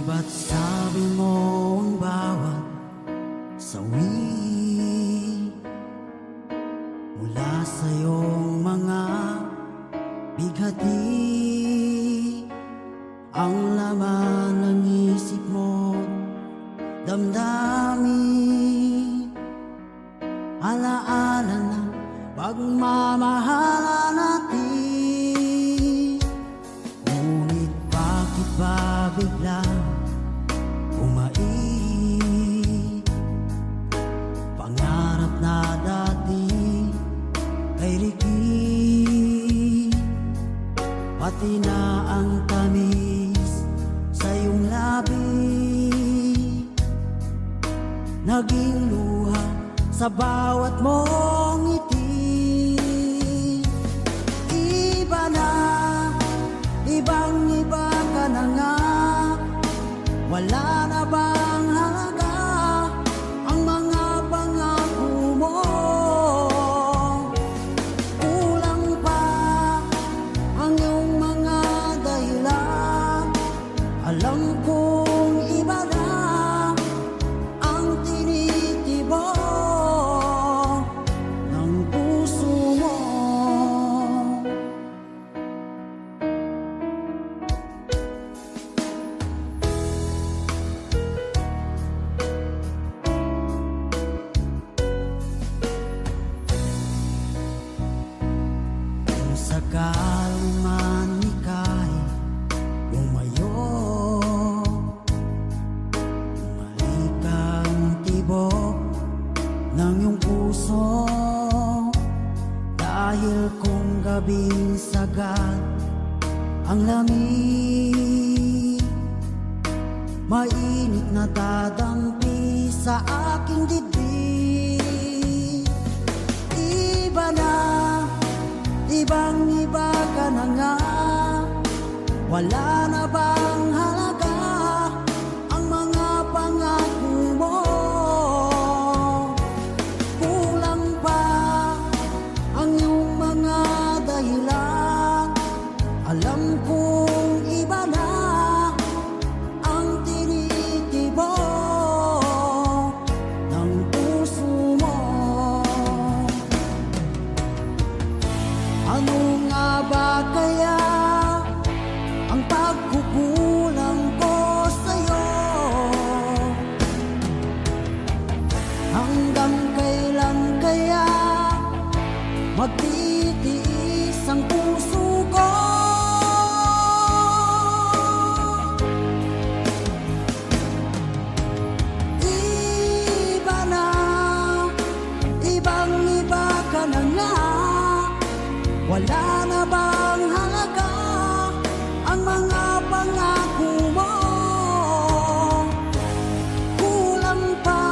Ba't sabi mo ang bawat sawi mula sa iyong mga bighati ang laman ng isip mo, damdamin, alaala na pagmamahalan natin. Ngunit bakit ba biglang umait? Pangarap na dati ay likid, pati na ang tamis sa iyong labi, naging luha sa bawat mong ngiti. Iba na, ibang-iba ka na nga, wala na bang halaga ang mga pangako mo? Kulang pa ang iyong mga dahilan, alam kong iba na ang tinitibok ng puso mo. Kung sakaling man ika'y lumayo, bumalik ang tibok ng iyong puso. Dahil kung gabing sagad ang lamig, mainit na dadampi sa aking dibdib. Iba na, ibang-iba ka na nga, wala na bang halaga ang mga pangako mo? Kulang pa ang iyong mga dahilan, alam kong iba na ang tinitibok ng puso mo. Ano nga ba kaya ang pagkukulang ko sa'yo? Hanggang kailan kaya magtitiis ang puso ko? Iba na, ibang-iba ka na nga, wala na bang halaga ang mga pangako mo? Kulang pa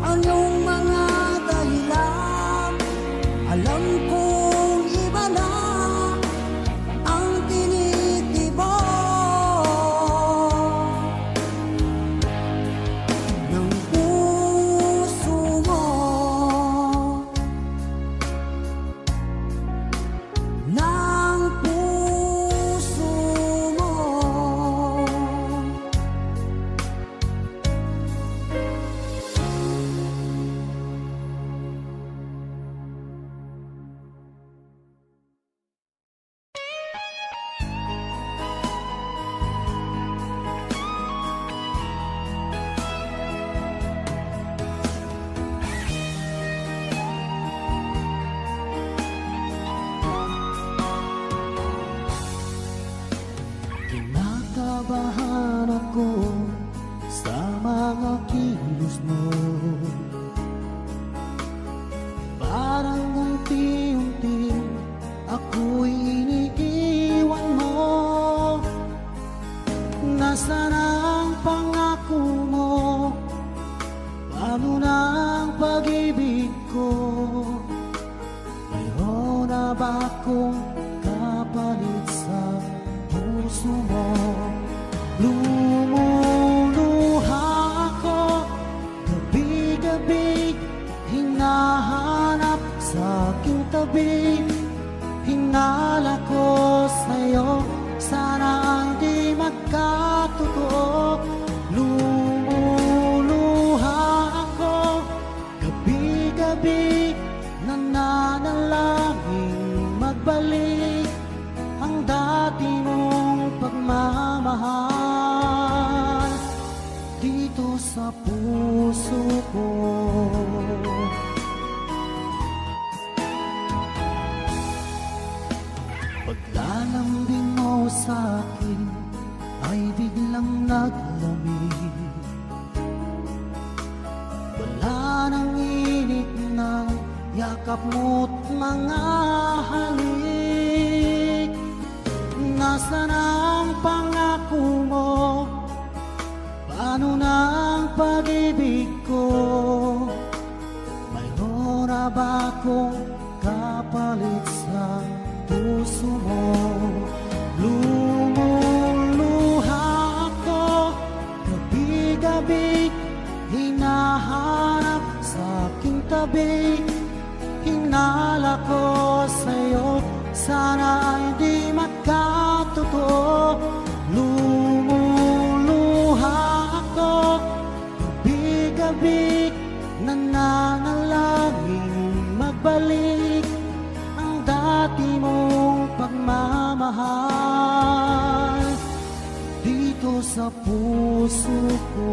ang iyong mga dahilan, alam kong iba na ang tinitibok ng puso mo. Ng puso mo. Kinakabahan ako sa mga kilos mo, parang unti-unti ako'y iniiwan mo. Nasaan ang pangako mo? Paano na ang pag-ibig ko? Mayroon na ba akong kapalit sa puso mo? Lumuluha ako gabi-gabi, hinahanap sa aking tabi. Hinala ko sa'yo, sana di magkatotoo. Lumuluha ako gabi-gabi, nananalangin magbalik ang dati mong pagmamahal dito sa puso ko. Paglalambing mo sa'kin ay biglang naglamig. Wala nang init ng yakap mo't mga halik. Nasaan ang pangako mo? Paano na ang pag-ibig ko? Mayroon na ba akong kapalit sa puso mo? Lumuluha ako gabi-gabi, hinahanap sa aking tabi. Hinala ko sa'yo, sana ay di magkatotoo. Lumuluha ako gabi-gabi, nananalangin magbalik ang dati mong pagmamahal dito sa puso ko.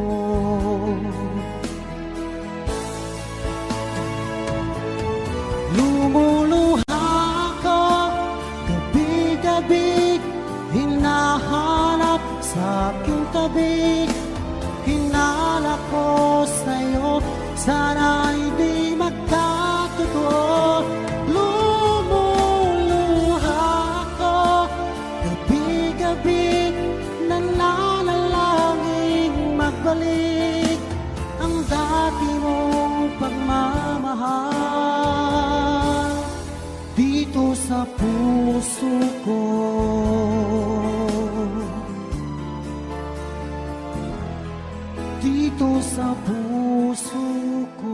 Lumuluha ako gabi-gabi, hinahanap sa aking tabi. Hinala ko sa'yo, sana ay di magkatotoo. Lumuluha ako gabi-gabi, nananalangin magbalik ang dati mong pagmamahal dito sa puso ko. Dito sa puso ko.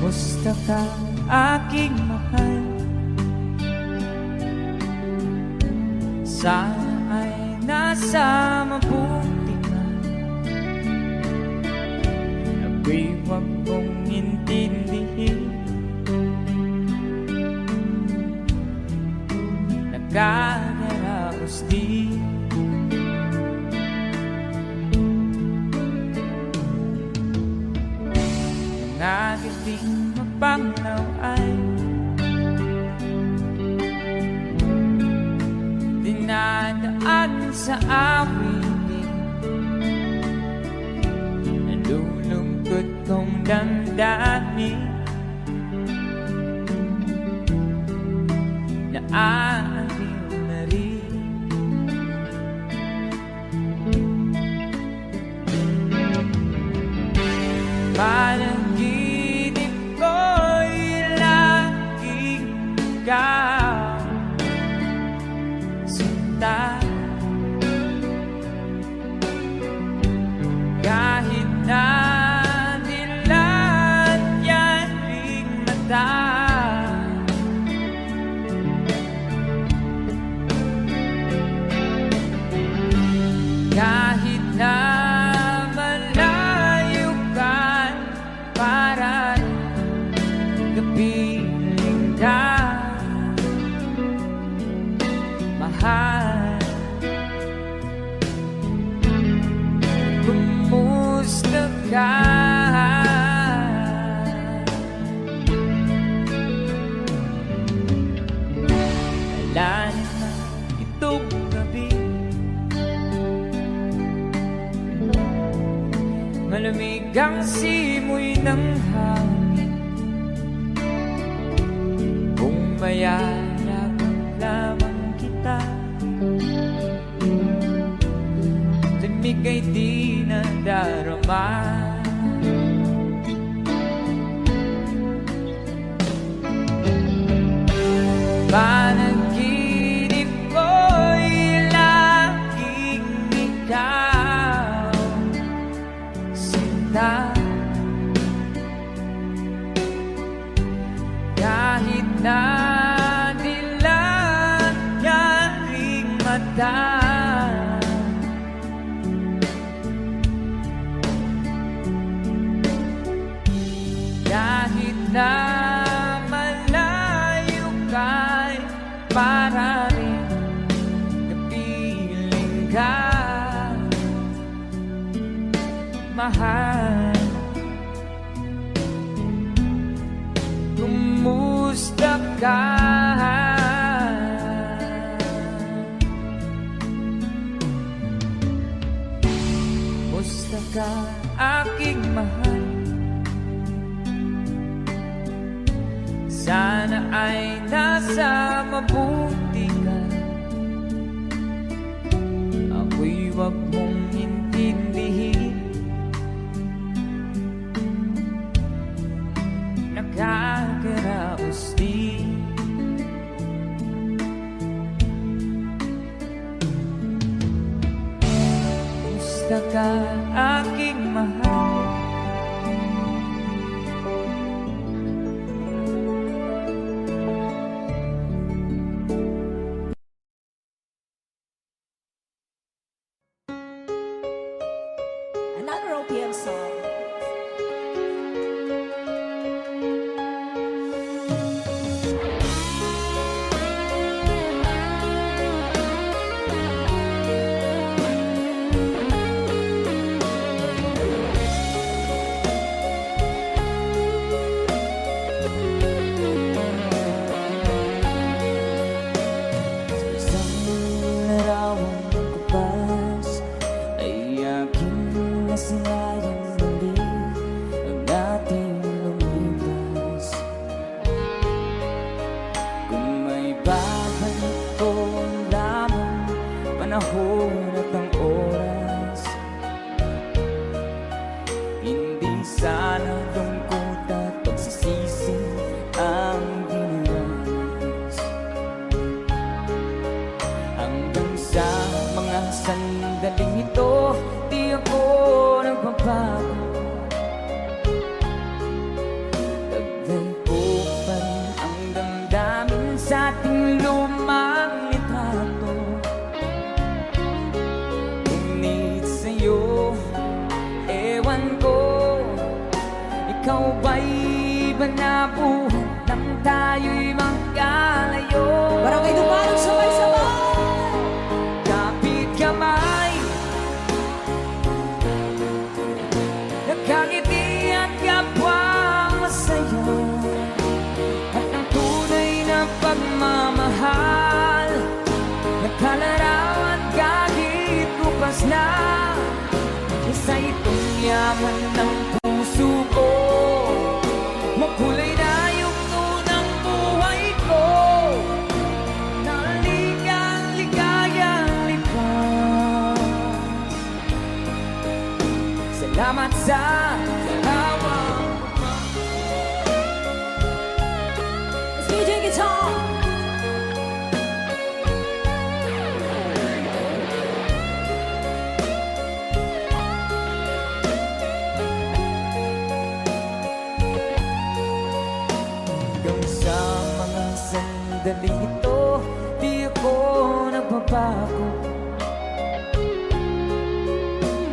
Kumusta ka, aking mahal? Sana ay nasa mabuti ka. Ako'y huwag mong intindihin. Nagkagaraos din. Nagiging mapanglaw ay dinadaan sa awitin. Nalulungkot kong damdamin, naaaliw na rin. Panaginip ko'y laging ikaw sinta. Kahit na dilat yan ring mata, kahit na kapiling ka, mahal. Kumusta ka? Wala na itong gabi, malamig ang simoy ng hangin. Kung maya ika'y di nadarama. Panaginip ko'y laging ikaw, sinta. Kahit na dilag yaring mata, kahit na malayo ka'y para rin kapiling ka, mahal. Kumusta ka? Kumusta ka, aking mahal? Sana ay nasa mabuti ka. Ako'y wag mong intindihin. Nakakaraos din. Kumusta ka, aking mahal? Another OPM song. Isang larawang kupas ay aking nasinayang muli ang ating lumipas. Kung may babalik ko lamang panahon at ang oras, hindi sana lungkot at pagsisisi ang dinanas. Hanggang sa mga sandaling ito, di ako nagbabago. Taglay ko pa rin ang damdamin sa ating lumang litrato. Ngunit sa'yo, ewan ko, ikaw ba'y iba na buhay nang tayo'y magkalayo? Barangay Dumarang sabay-sabay. Kapit kamay, nakangiti at kapwa masaya, at ang tunay na pagmamahal, nakalarawan kahit bukas na. Isa itong yaman ng puso ko, makulay na yugto ng buhay ko, naligang ligayang likas. Salamat sa hawak. It's DJ Guitar. Hanggang sa mga sandaling ito, di ako nagbabago.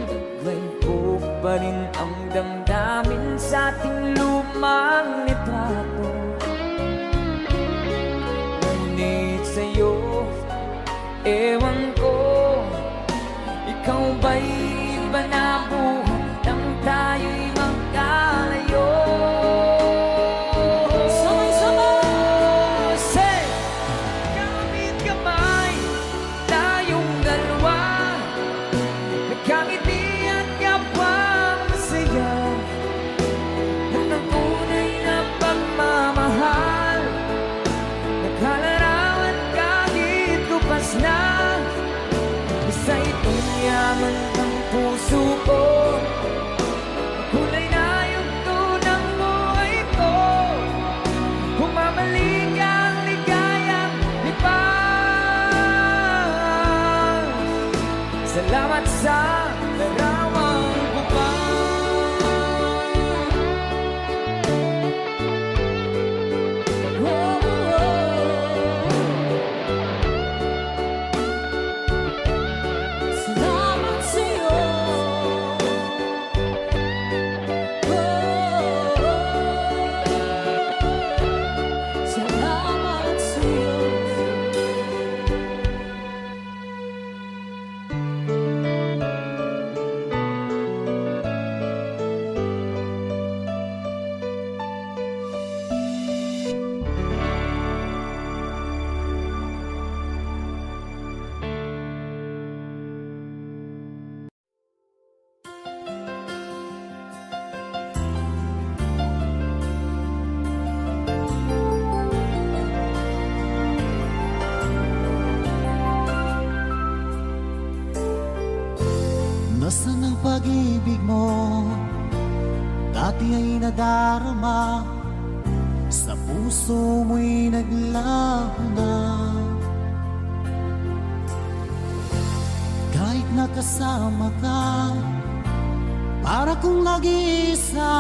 Taglay ko pa rin ang damdamin sa ating lumang litrato. Ngunit sa'yo, ewan ko, ikaw ba'y iba na buhay nang tayo'y magkalayo? Say, kapit kamay, tayong dalawa, nagkangiti at kapwa masaya, at ang tunay puso ko. Kulay na yugto ng buhay ko. Humamalik ang ligayang lipas. Salamat sa larawang bukas. Salamat sa'yo. Salamat sa'yo. Nasaan ang pag-ibig mo? Dati ay nadarama, sa puso mo'y naglaho na. Kahit nakasama ka, para kong nag-iisa,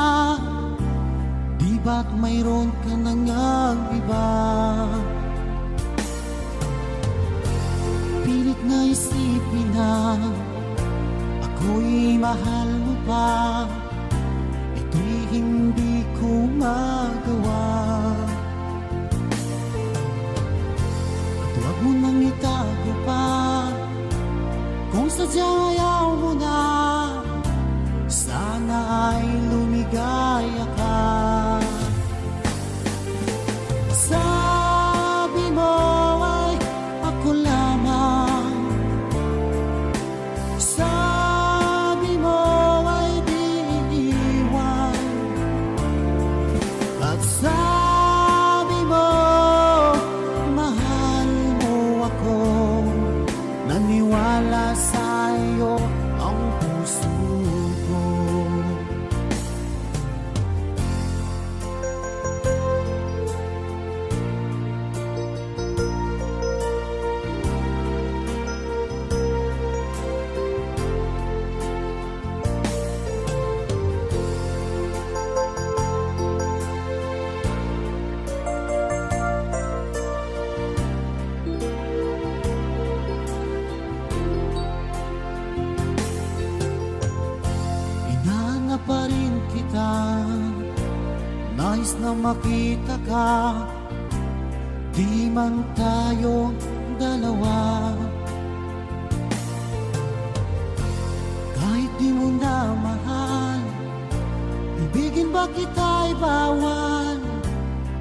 di ba't mayroon ka nang iba? Pilit na isipin na ako'y mahal mo pa, ito'y hindi ko magawa. At huwag mo nang itago pa, kung sadyang ayaw mo na, sana ay lumigaya ka. Sabi mo ay ako lamang, sabi mo ay di iiwan, at sabi mo mahal mo ako. Naniwala sa'yo ang puso ko. Inahanap pa rin kita, nais na makita ka, di man tayo dalawa. Kahit di mo na mahal, ibigin ba kita'y bawal?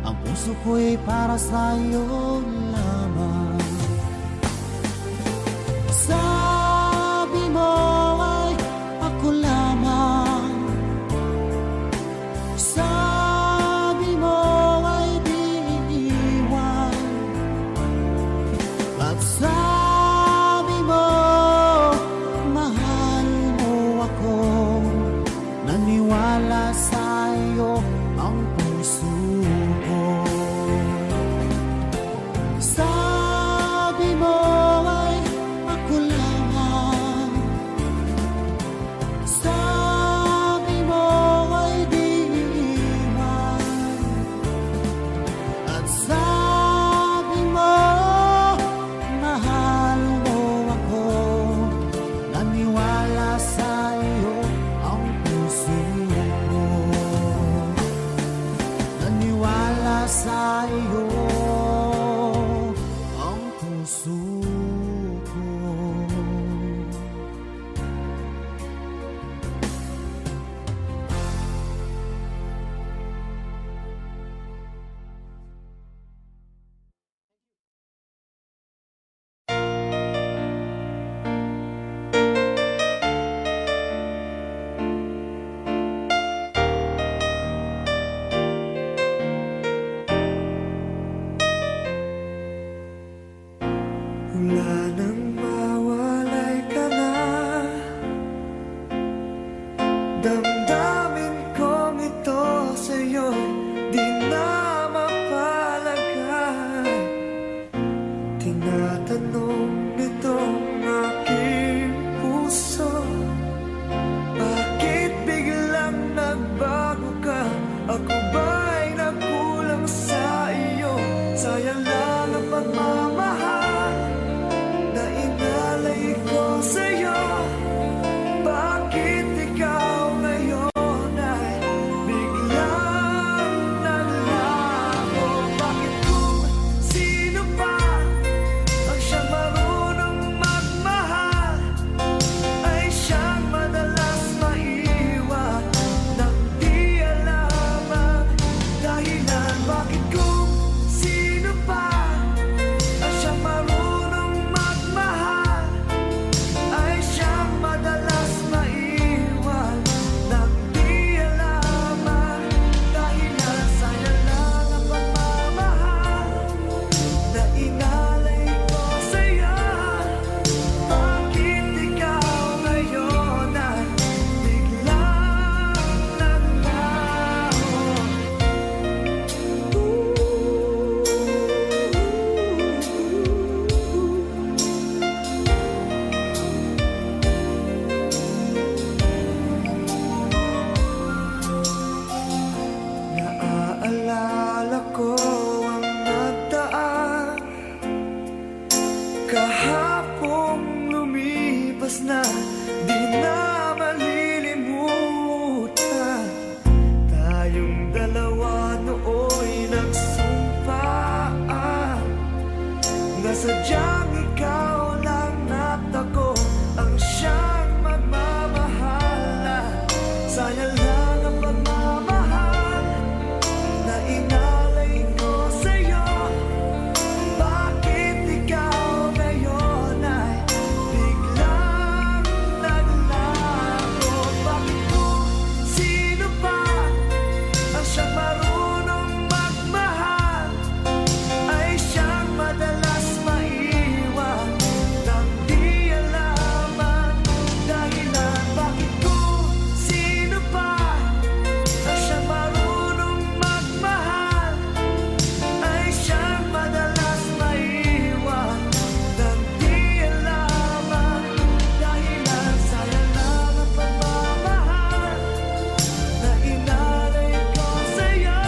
Ang puso ko'y para sa'yo lamang. Sabi mo ay ako lamang, sabi mo ay di iiwan, at sabi mo mahal mo ako. Naniwala sa'yo ang puso ko. Sabi sadyang ikaw lang at ako ang siyang magmamahal na sayang lang ang pagmamahal na inalay ko sa'yo. Bakit ikaw ngayon ay biglang naglaho? Bakit kung sino pa ang siyang marunong magmahal ay siyang madalas maiwan nang di alam ang dahilan? Bakit kung sino pa ang siyang marunong magmahal ay siyang madalas maiwan nang di alam ang dahilan? Sayang lang ang pagmamahal na inalay ko sa'yo.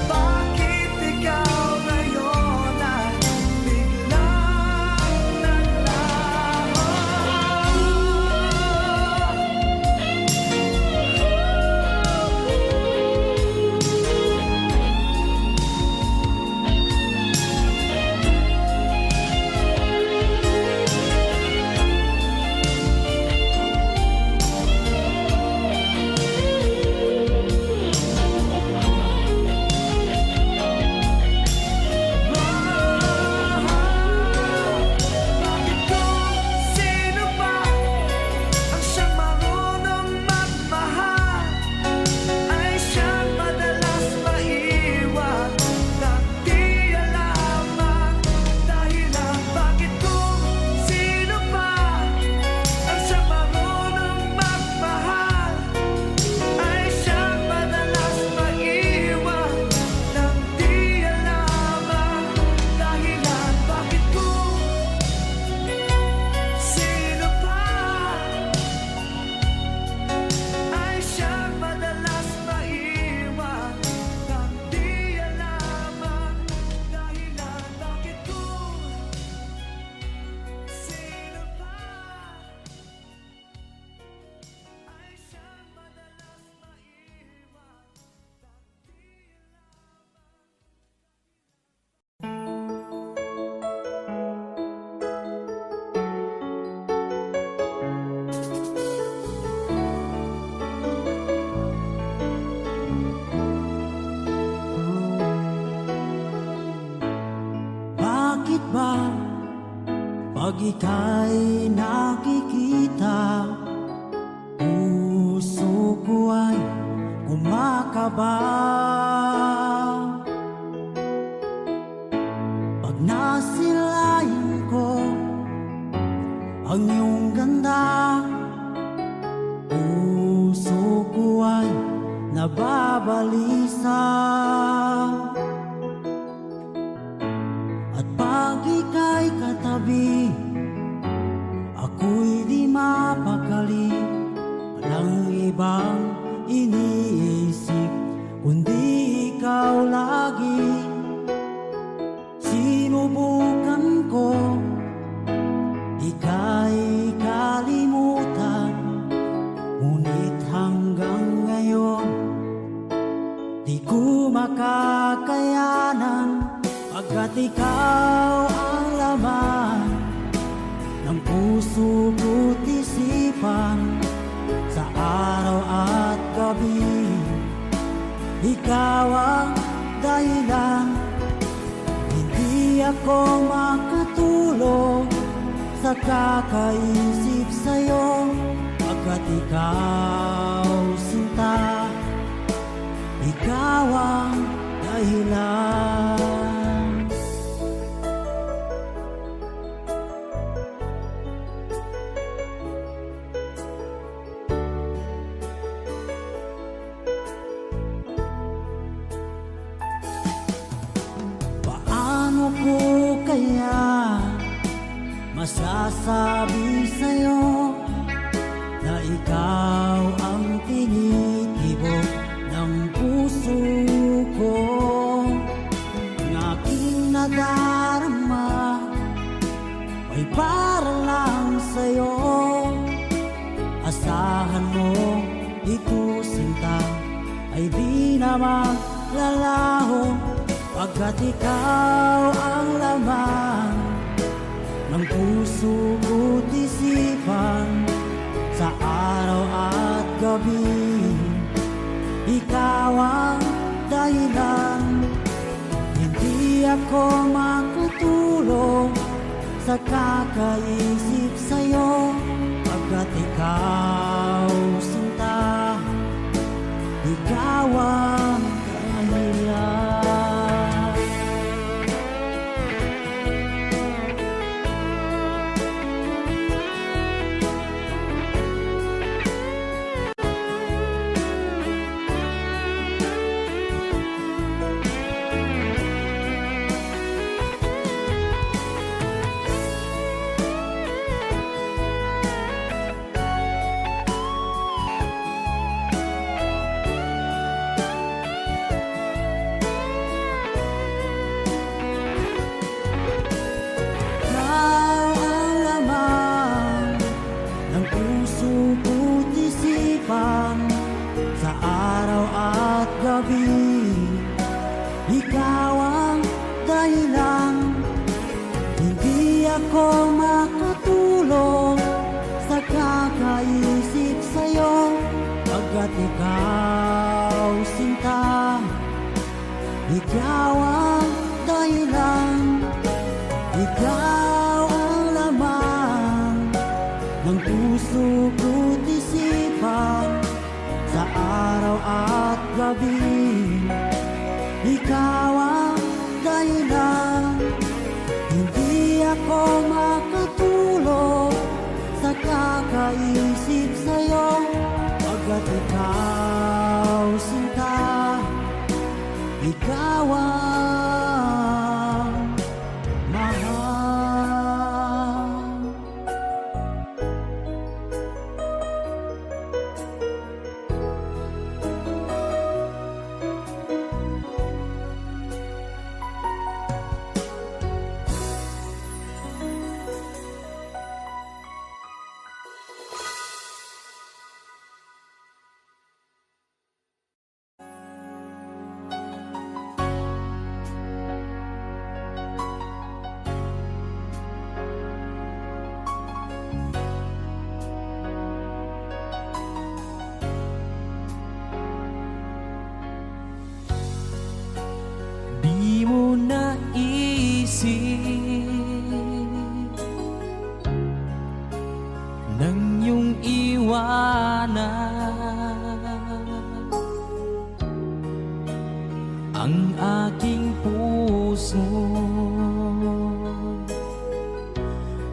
Bakit ikaw ngayon ay biglang naglaho? Bakit kung sino pa ang siyang marunong magmahal ay siyang madalas maiwan nang di alam ang dahilan? Bakit kung sino pa ang siyang marunong magmahal ay siyang madalas maiwan nang di alam ang dahilan? Bakit kung sino pa ay siyang madalas maiwan nang di alam ang dahilan? Bakit kung sino pa ay siyang madalas maiwan nang di Bakit ba pag ika'y nakikita, puso ko ay kumakaba? Pag nasilayan ko ang iyong ganda, puso ko ay nababalisa. At pag ika'y katabi, ako'y di mapakali. Walang ibang iniisip kundi ikaw lagi. Sinubukan ko ika'y kalimutan, ngunit hanggang ngayon di ko makakayanan. Pagkat ikaw ang laman ng puso ko't isipan, sa araw at gabi ikaw ang dahilan. Hindi ako makatulog sa kakaisip sa'yo, pagkat ikaw sinta, ikaw ang dahilan. Paano ko kaya masasabi sa'yo na ikaw ang tinitibok ng puso ko? Ang aking nadarama ay para lang sa'yo. Asahan mo ito sinta ay di naman lalaho. Pagkat ikaw ang laman ng puso ko't isipan, sa araw at gabi ikaw ang dahilan. Hindi ako makatulog sa kakaisip sa'yo, pagkat ikaw sinta, ikaw ang dahilan. Ikaw ang laman ng puso ko't isipan, sa araw at gabi ikaw ang dahilan. Hindi ako makatulog sa kakaisip sa'yo, pagkat ikaw sinta, ikaw ang dahilan. Ikaw ang laman ng puso ko't isipan, sa araw at gabi ikaw ang dahilan. Hindi ako makatulog sa kakaisip sa'yo, pagkat ikaw sinta, ikaw ang mahal. Di mo naisip nang iyong iwanan ang aking puso,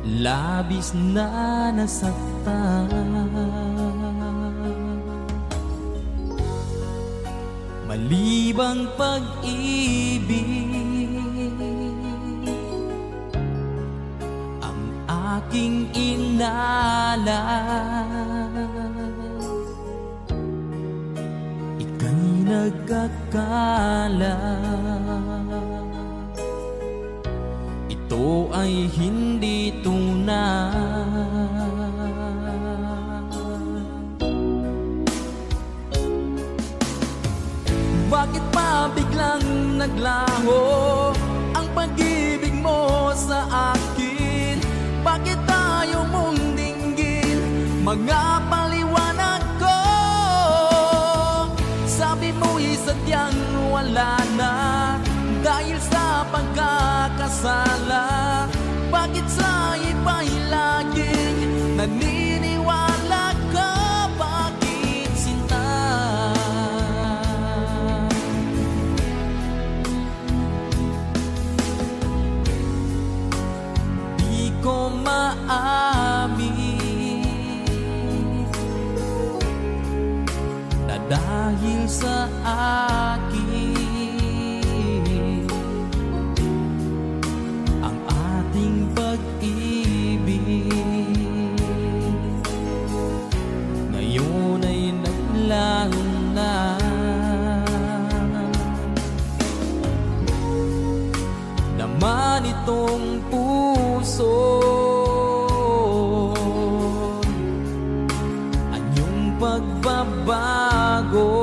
labis na nasaktan. Malibang pag-ibig ang aking inalan, ika'y nagkakala. Ito ay hindi tunay. Bakit pa biglang naglaho ang pag-ibig mo sa akin? Bakit tayo mong dinggin mga paliwanag ko? Sabi mo'y sadyang wala na dahil sa pagkakasala. Bakit sa iba'y laging naniniwala ka? Bakit sinta? Di ko maamin na dahil sa akin ang ating pag-ibig ngayon ay naglaho na. Naman itong puso anyong pagbabago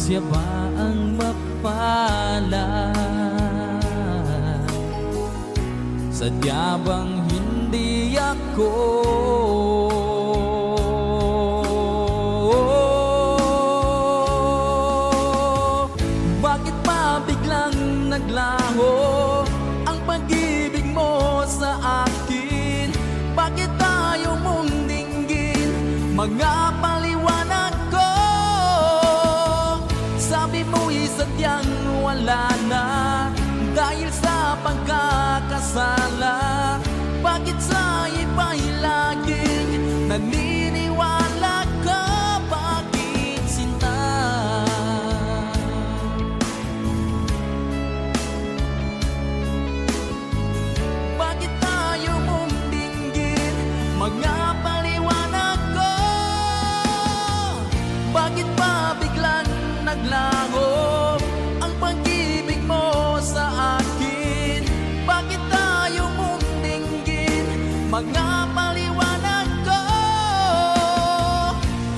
siya ba ang mapalad? Sadya bang hindi ako? Bakit ba biglang naglaho ang pag-ibig mo sa akin? Bakit tayo mong dinggin mga paliwanag ko? Sabi mo'y sadyang wala na dahil sa pagkakasala. Bakit sa iba'y laging naniniwala ka? Bakit sinta? Bakit tayo mong dinggin mga paliwanag ko? Bakit ba biglang naglaho ang pag-ibig mo sa akin? Bakit tayo mong dinggin mga paliwanag ko?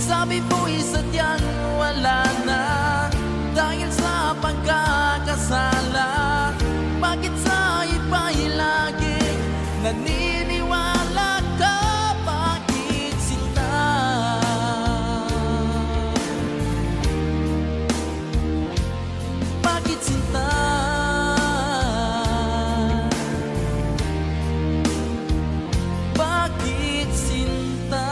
Sabi mo'y sadyang wala na dahil sa pagkakasala. Bakit sa iba'y laging naniniwala ka? Bakit sinta? Bakit sinta? Bakit sinta?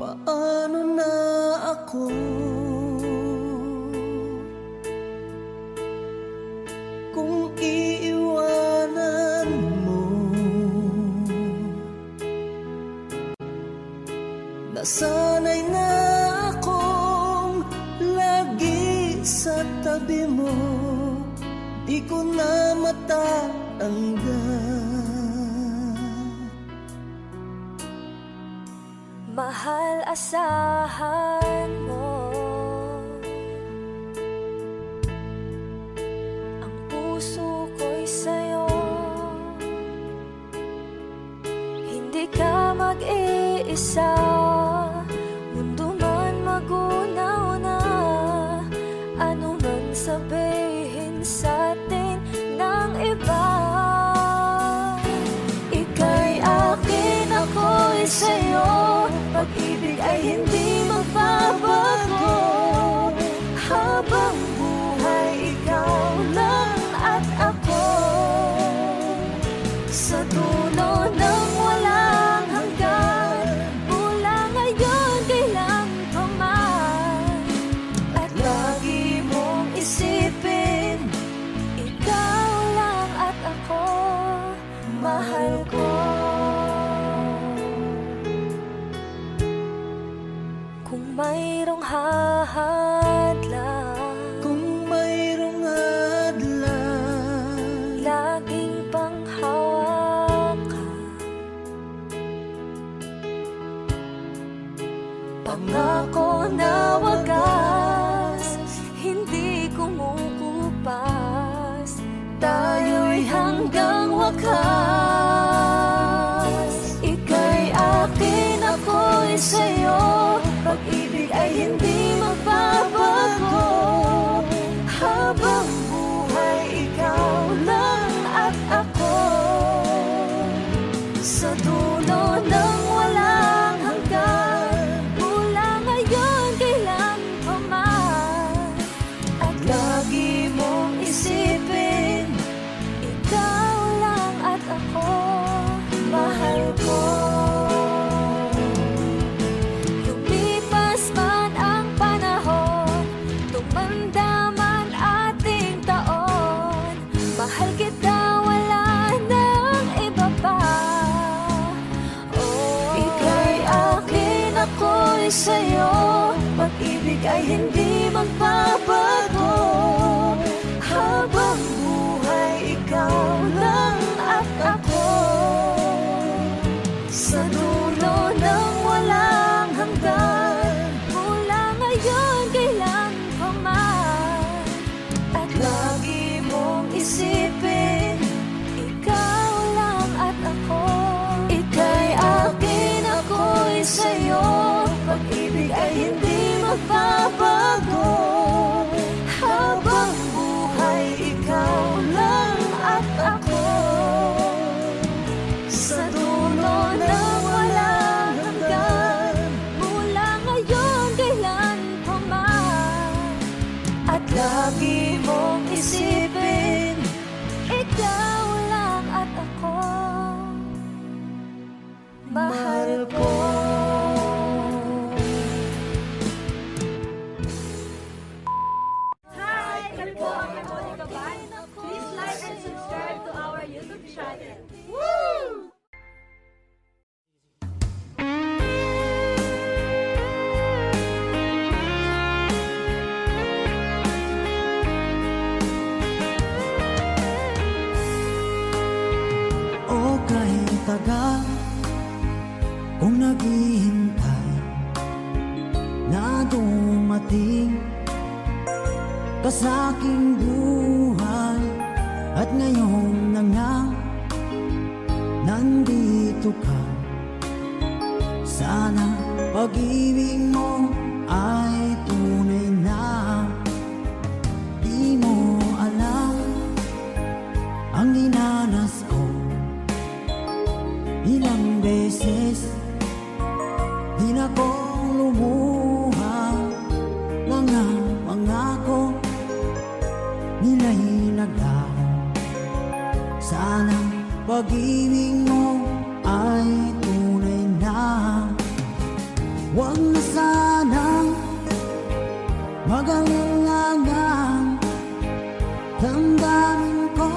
Paano na ako kung iiwanan mo? Nasanay na akong lagi sa tabi mo, di ko na matatanggal. Mahal, asahan mo ang puso ko'y sa'yo. Hindi ka mag-iisa, mundo man magunaw na. Ano man sabihin sa'tin ng iba, ika'y akin, ako'y sa'yo. Pag-ibig ay hindi magbabago, habang buhay ikaw lang at ako. Sa dulo ng walang hanggan, mula ngayon kailan pa man. At lagi mong isipin, ikaw lang at ako, mahal ko. Kung mayroong hadlang, Kung mayroong hadlang, laging panghawakan. Pangako na wagas, hindi kumukupas. Tayo'y hanggang wakas. Ika'y akin, ako'y sa'yo. Pag-ibig ay hindi magbabago, habang buhay ikaw lang at ako. Sa dulo ng walang hanggan, mula ngayon kailan pa man. At lagi mong isipin, ikaw lang at ako, mahal ko. Lumipas man ang panahon, tumanda man magbabago. Habang buhay, ikaw lang at ako. Sa dulo ng walang hanggan, mula ngayon kailan pa man. At lagi mong isipin, ikaw lang at ako. Ika'y akin, ako'y sa'yo. Pag-ibig ay hindi magbabago. Habang buhay, ikaw lang at ako. Sa dulo ng walang hanggan, mula ngayon kailan pa man. At lagi mong isipin, ikaw lang at ako. Mahal ko. Hi! Kami po ang Monica Band. Please like and subscribe to our YouTube channel. Woo! O kay tagal kung naghihintay na dumating ka sa aking buhay. At ngayon na nga nandito ka. Sana pag-ibig mo ay tunay na. Di mo alam ang dinanas ko. Ilang beses di na ko lumuha. Mga pangako nila'y naglaho. Sana pag-ibig mo ay tunay na. Huwag na sanang mag-alinlangan. Damdamin ko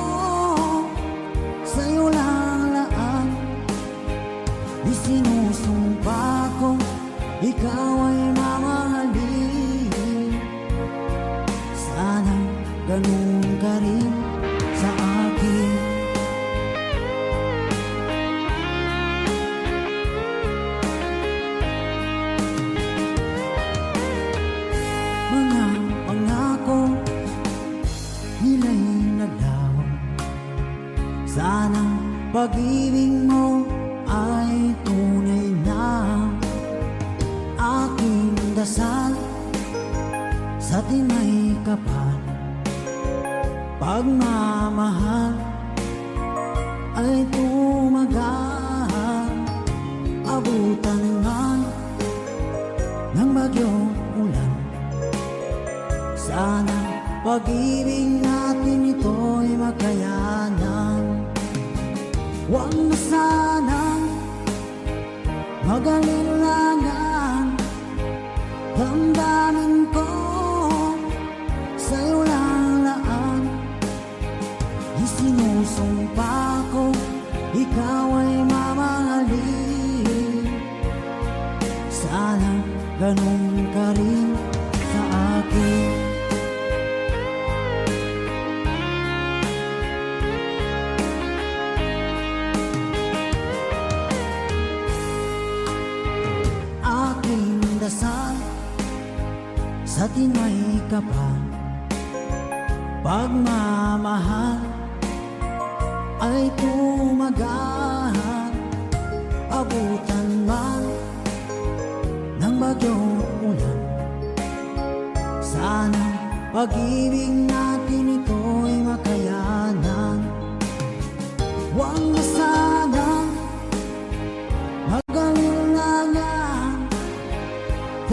sa'yo lang laan. Isinusumpa ko ikaw ay mamahalin. Sana ganun ka rin sa akin. Mga pangako nila'y naglaho. Sana pag-ibig mo ay tunay na. Aking dasal sa tinay kapal, pagmamahal ay tumagal. Abutan man ng bagyong ulan. Sana pag-ibig natin ito'y makayanan. Huwag na sanang mag-alinlangan. Damdamin ko sa'yo lang laan. Isinusumpa ko ikaw ay mamahalin. Sana ganun ka rin sa akin. Aking dasal sa tinay kapal, pagmamahal ay tumagal. Abutan man ng bagyong ulan. Sana pag-ibig natin ito'y makayanan. Huwag na sanang mag-alinlangan.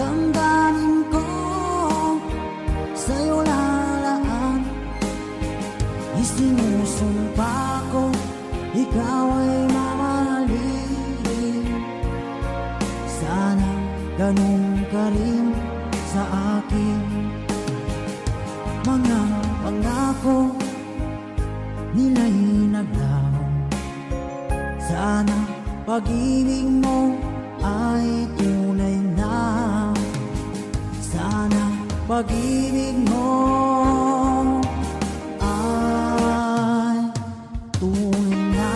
Damdamin ko sa'yo lalaan. Isinusumpa ko ikaw ay mamahalin. Sana ganun ka rin sa akin. Mga pangako nila'y naglaho. Sana pag-ibig mo ay tunay na. Sana pag-ibig mo ay tunay na.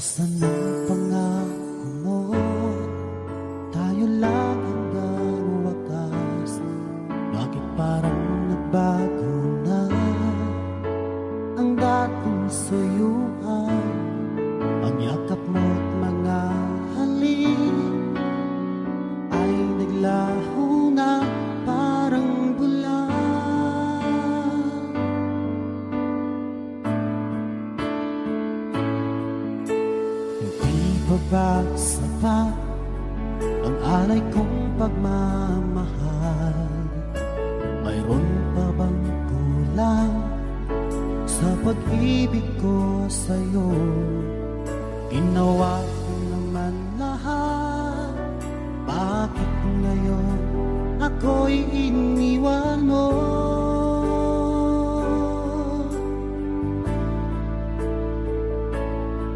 Nasaan ang pangako mo? Tayo lang hanggang wakas. Bakit parang nagbago na ang dating suyuan? Ang yakap mo't mga halik ay naglaho na parang bulan. Hindi pa ba sapat ang alay kong pagmamahal? Mayroon pa bang kulang sa pag-ibig ko sa'yo? Ginawa ko naman lahat, bakit ngayon ako'y iniwan mo?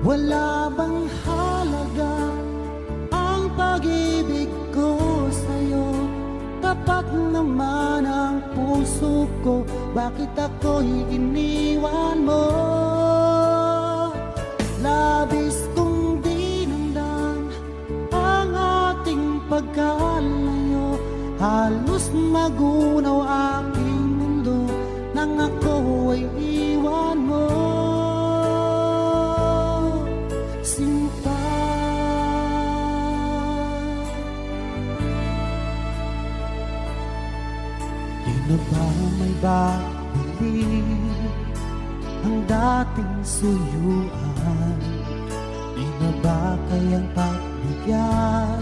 Wala bang halaga ang pag-ibig ko sa'yo? Tapat naman ang puso ko, bakit ako'y iniwan mo? Labis kong dinamdam ang ating pagkalayo, halos magunaw aking mundo nang ako ay iwan mo. Sinta, di na ba may babalik ang dating suyuan? Di na ba kayang pagbigyan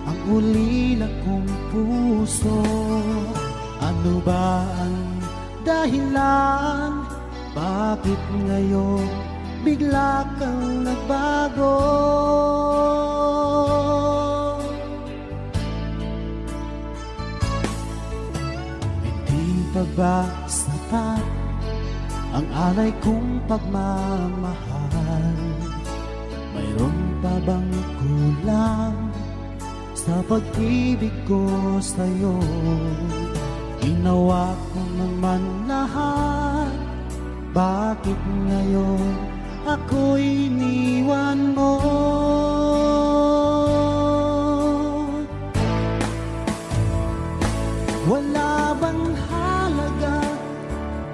ang ulila kong puso? Ano ba ang dahilan? Bakit ngayon bigla kang nagbago? Hindi pa ba sapat ang alay kong pagmamahal? Mayroon pa bang kulang sa pag-ibig ko sa'yo? Ginawa ko naman lahat, bakit ngayon ako'y iniwan mo? Wala bang halaga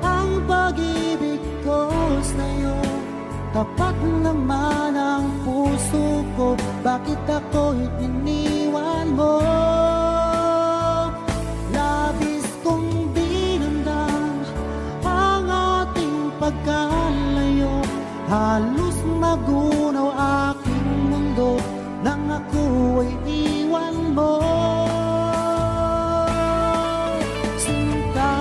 ang pag-ibig ko sa'yo? Tapat naman ang puso ko, bakit ako'y iniwan mo? Labis kong dinamdam ang ating pagkalayo, halos magunaw aking mundo nang ako ay iwan mo. Sinta,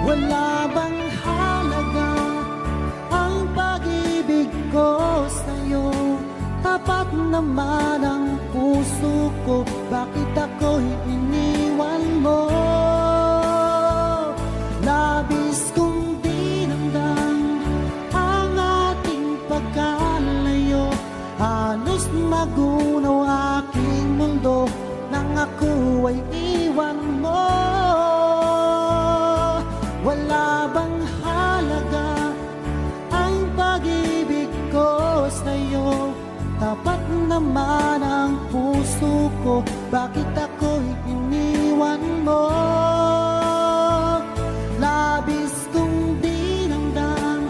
wala bang halaga ang pag-ibig ko sa'yo? Tapat naman ang puso ko, bakit ako'y iniwan mo? Labis kong dinamdam ang ating pagkalayo, halos magunaw aking mundo nang ako ay iwan mo. Wala bang halaga ang pag-ibig ko sa'yo? Tapat naman ang puso ko, bakit ako'y iniwan mo? Labis kong dinamdam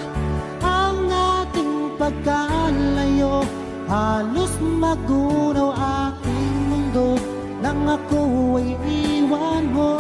ang ating pagkalayo, halos magunaw aking mundo nang ako ay iwan mo.